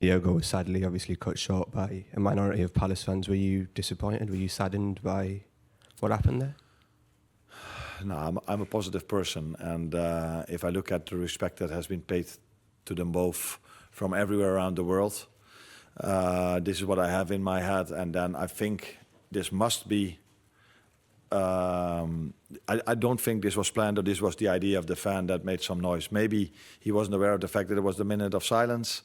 Diogo was sadly obviously cut short by a minority of Palace fans. Were you disappointed? Were you saddened by what happened there? No, I'm a positive person, and if I look at the respect that has been paid to them both from everywhere around the world, this is what I have in my head, and then I think this must be. I don't think this was planned, or this was the idea of the fan that made some noise. Maybe he wasn't aware of the fact that it was the minute of silence.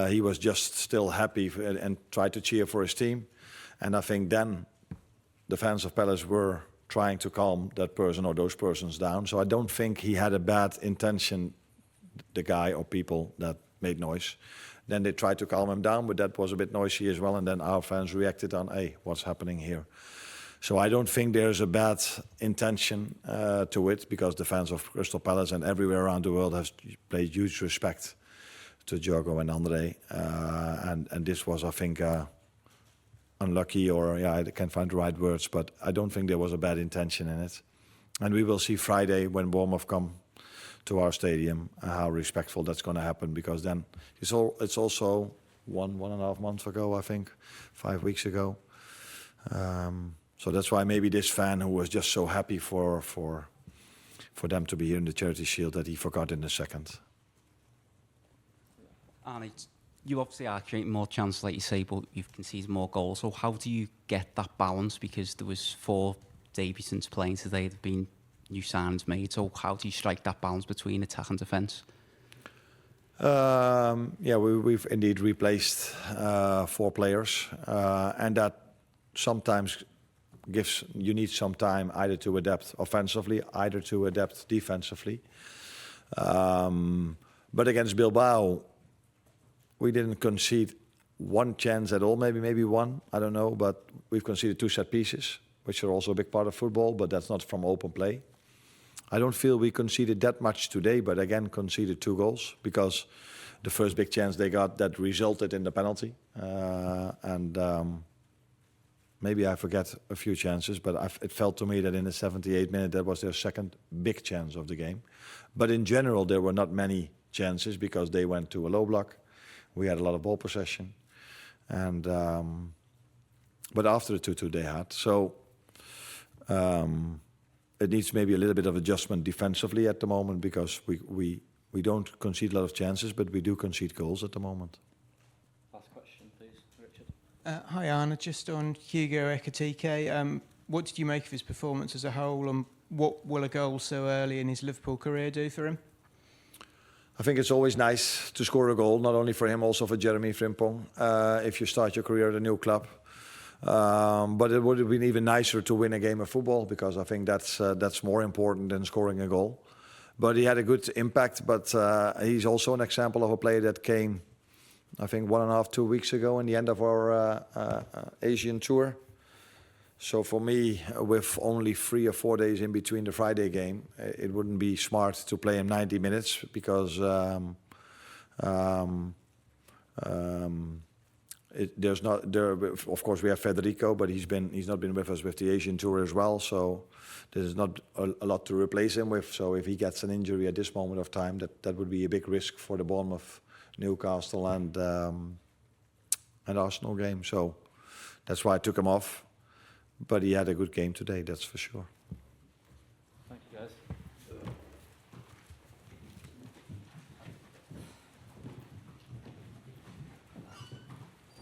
He was just still happy and tried to cheer for his team, and I think then the fans of Palace were trying to calm that person or those persons down. So I don't think he had a bad intention, the guy or people that made noise. Then they tried to calm him down, but that was a bit noisy as well. And then our fans reacted on, hey, what's happening here? So I don't think there's a bad intention to it, because the fans of Crystal Palace and everywhere around the world have paid huge respect to Diogo and Andre. And this was, I think, unlucky, or I can't find the right words, but I don't think there was a bad intention in it. And we will see Friday when Bournemouth come to our stadium how respectful that's going to happen, because then it's also one and a half months ago, I think, 5 weeks ago. So that's why maybe this fan who was just so happy for them to be here in the Charity Shield that he forgot in a second. And you obviously are creating more chances, like you say, but you've conceded more goals. So how do you get that balance? Because there was 4 debutants playing today. There've been new signings made. So how do you strike that balance between attack and defence? We've indeed replaced 4 players, and that sometimes you need some time either to adapt offensively, either to adapt defensively. But against Bilbao, we didn't concede one chance at all, maybe one, I don't know, but we've conceded 2 set pieces, which are also a big part of football, but that's not from open play. I don't feel we conceded that much today, but again, conceded 2 goals, because the first big chance they got, that resulted in the penalty. Maybe I forget a few chances, but it felt to me that in the 78th minute, that was their second big chance of the game. But in general, there were not many chances, because they went to a low block. We had a lot of ball possession, and but after the 2-2 they had. So it needs maybe a little bit of adjustment defensively at the moment, because we don't concede a lot of chances, but we do concede goals at the moment. Last question, please, Richard. Hi, Arne. Just on Hugo Ekitike, what did you make of his performance as a whole, and what will a goal so early in his Liverpool career do for him? I think it's always nice to score a goal, not only for him, also for Jeremy Frimpong, if you start your career at a new club. But it would have been even nicer to win a game of football, because I think that's more important than scoring a goal. But he had a good impact, but he's also an example of a player that came, I think, 1.5, 2 weeks ago in the end of our Asian tour. So for me, with only 3 or 4 days in between the Friday game, it wouldn't be smart to play him 90 minutes, because of course we have Federico, but he's not been with us with the Asian tour as well. So there's not a lot to replace him with. So if he gets an injury at this moment of time, that would be a big risk for the Bournemouth, Newcastle, and Arsenal game. So that's why I took him off. But he had a good game today, that's for sure.